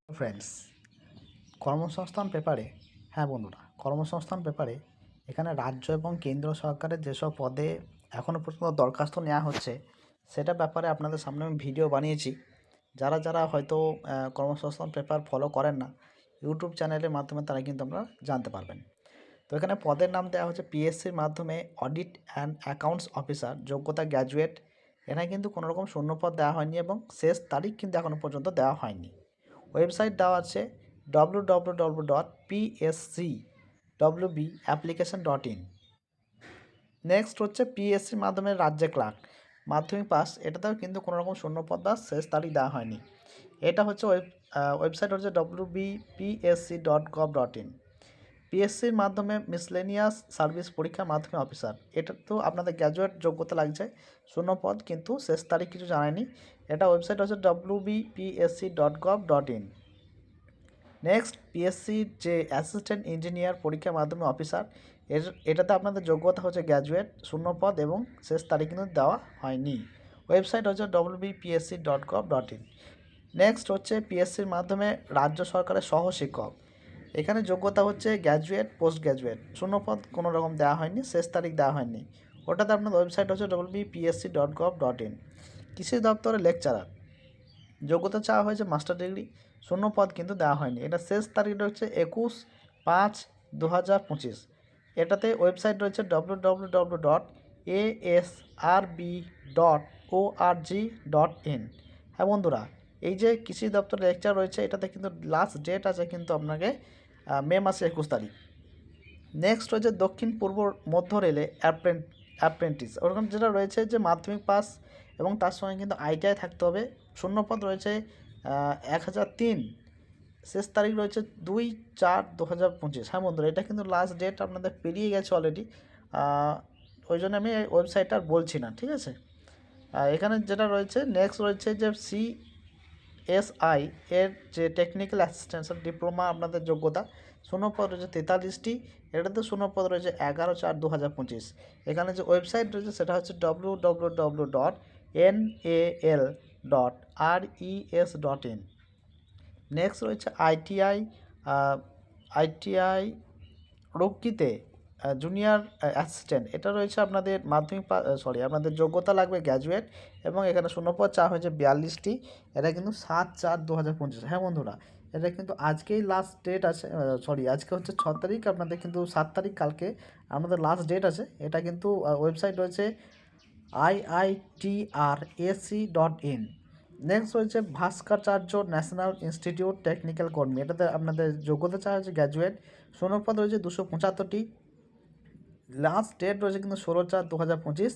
Friends, কর্মসংস্থান পেপারে বন্ধুরা, কর্মসংস্থান পেপারে এখানে রাজ্য এবং কেন্দ্র সরকারের যেসব পদে এখনও পর্যন্ত দরখাস্ত নেওয়া হচ্ছে সেটা ব্যাপারে আপনাদের সামনে আমি ভিডিও বানিয়েছি। যারা যারা হয়তো কর্মসংস্থান পেপার ফলো করেন না, ইউটিউব চ্যানেলের মাধ্যমে তারা কিন্তু আপনারা জানতে পারবেন। তো এখানে পদের নাম দেওয়া হচ্ছে পিএসসির মাধ্যমে অডিট অ্যান্ড অ্যাকাউন্টস অফিসার, যোগ্যতা গ্র্যাজুয়েট। এখানে কিন্তু কোনো রকম শূন্যপদ দেওয়া হয়নি এবং শেষ তারিখ কিন্তু এখনও পর্যন্ত দেওয়া হয়নি। ওয়েবসাইট দেওয়া আছে www.pscwbapplication.in। নেক্সট হচ্ছে পিএসসির মাধ্যমে রাজ্যে ক্লার্ক মাধ্যমিক পাস, এটাতেও কিন্তু কোনো রকম শূন্যপদ বা শেষ তারিখ দেওয়া হয়নি। এটা হচ্ছে ওয়েবসাইট হচ্ছে wbpsc.gov.in। পিএসসির মাধ্যমে মিসলেনিয়াস সার্ভিস পরীক্ষা মাধ্যমিক অফিসার, এটা তো আপনাদের গ্র্যাজুয়েট যোগ্যতা লাগছে, শূন্যপদ কিন্তু শেষ তারিখ কিছু জানায়নি। এটা ওয়েবসাইট হচ্ছে wbpsc.gov.in। নেক্সট পিএসসির যে অ্যাসিস্ট্যান্ট ইঞ্জিনিয়ার পরীক্ষা মাধ্যমিক অফিসার, এটাতে আপনাদের যোগ্যতা হচ্ছে গ্র্যাজুয়েট, শূন্যপদ এবং শেষ তারিখ কিন্তু দেওয়া হয়নি। ওয়েবসাইট হচ্ছে wbpsc.gov.in। নেক্সট হচ্ছে পিএসসির মাধ্যমে রাজ্য সরকারের সহশিক্ষক, এখানে যোগ্যতা হচ্ছে গ্র্যাজুয়েট, পোস্ট গ্র্যাজুয়েট, শূন্যপদ কোনো রকম দেওয়া হয়নি, শেষ তারিখ দেওয়া হয়নি। ওটাতে আপনাদের ওয়েবসাইট হচ্ছে wbpsc.gov.in। কৃষি দপ্তরের লেকচারার, যোগ্যতা চাওয়া হয়েছে মাস্টার ডিগ্রি, শূন্যপদ কিন্তু দেওয়া হয়নি। এটা শেষ তারিখটা হচ্ছে 21/5/2025। এটাতে ওয়েবসাইট রয়েছে www.asrb.org.in। হ্যাঁ বন্ধুরা, এই যে কৃষি দপ্তর লেকচার রয়েছে এটাতে কিন্তু লাস্ট ডেট আছে কিন্তু আপনাকে মে মাসের 21 তারিখ। নেক্সট রয়েছে দক্ষিণ পূর্ব মধ্য রেলে অ্যাপ্রেন্টিস, ওরকম যেটা রয়েছে যে মাধ্যমিক পাস এবং তার সঙ্গে কিন্তু আইটিআই থাকতে হবে। শূন্যপদ রয়েছে 1003, শেষ তারিখ রয়েছে 2/4/2025। হ্যাঁ বন্ধুরা, এটা কিন্তু লাস্ট ডেট আপনাদের পেরিয়ে গেছে অলরেডি, ওই জন্য আমি এই ওয়েবসাইটটা আর বলছি না, ঠিক আছে। এখানে যেটা রয়েছে নেক্সট রয়েছে যে সিএসআই এর যে টেকনিক্যাল অ্যাসিস্ট্যান্ট ডিপ্লোমা আপনাদের যোগ্যতা, শূন্যপদ রয়েছে 43টি, এটাতে শূন্যপদ রয়েছে 11/4/2025। এখানে যে ওয়েবসাইট রয়েছে সেটা হচ্ছে www.nal.res.in। নেক্সট রয়েছে আইটিআই রক্ষিতে জুনিয়র অ্যাসিস্ট্যান্ট, এটা রয়েছে আপনাদের মাধ্যমিক আপনাদের যোগ্যতা লাগবে গ্র্যাজুয়েট এবং এখানে শূন্যপদ চাওয়া হয়েছে 42টি। এটা কিন্তু 7/4/2025। হ্যাঁ বন্ধুরা, এটা কিন্তু আজকেই লাস্ট ডেট আছে, আজকে হচ্ছে 6 তারিখ, আপনাদের কিন্তু 7 তারিখ কালকে আমাদের লাস্ট ডেট আছে। এটা কিন্তু ওয়েবসাইট রয়েছে iitrac.in। নেক্সট রয়েছে ভাস্করাচার্য ন্যাশনাল ইনস্টিটিউট টেকনিক্যাল কর্মী, এটাতে আপনাদের যোগ্যতা চাওয়া হয়েছে গ্র্যাজুয়েট, শূন্যপদ রয়েছে 275টি, লাস্ট ডেট রয়েছে কিন্তু 16/4/2025।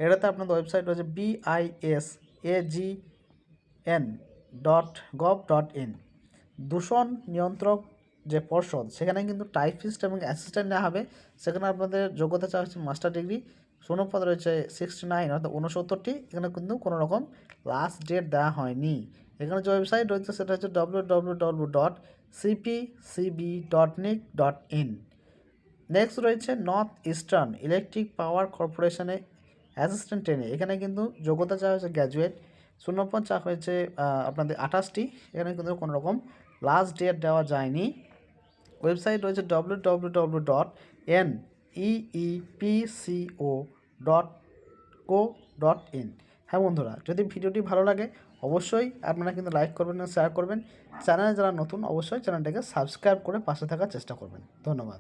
এটাতে আপনাদের ওয়েবসাইট রয়েছে bisagn.gov.in। দূষণ নিয়ন্ত্রক যে পর্ষদ, সেখানে কিন্তু টাইপিস্ট এবং অ্যাসিস্ট্যান্ট নেওয়া হবে, সেখানে আপনাদের যোগ্যতা চাওয়া হচ্ছে মাস্টার ডিগ্রি, শূন্যপদ রয়েছে 69 অর্থাৎ 69টি। এখানে কিন্তু কোনো রকম লাস্ট ডেট দেওয়া হয়নি। এখানে যে ওয়েবসাইট রয়েছে সেটা হচ্ছে www.cpcb.nic.in। নেক্সট রয়েছে নর্থ ইস্টার্ন ইলেকট্রিক পাওয়ার কর্পোরেশনে অ্যাসিস্ট্যান্ট ট্রেনে, এখানে কিন্তু যোগ্যতা চাওয়া হয়েছে গ্র্যাজুয়েট, শূন্যপদ চাওয়া হয়েছে আপনাদের 28টি। এখানে কিন্তু কোনো রকম লাস্ট ডেট দেওয়া যায়নি। ওয়েবসাইট রয়েছে www.neepco.co.in। হ্যাঁ বন্ধুরা, যদি ভিডিওটি ভালো লাগে অবশ্যই আপনারা কিন্তু লাইক করবেন এবং শেয়ার করবেন। চ্যানেলে যারা নতুন অবশ্যই চ্যানেলটাকে সাবস্ক্রাইব করে পাশে থাকার চেষ্টা করবেন। ধন্যবাদ।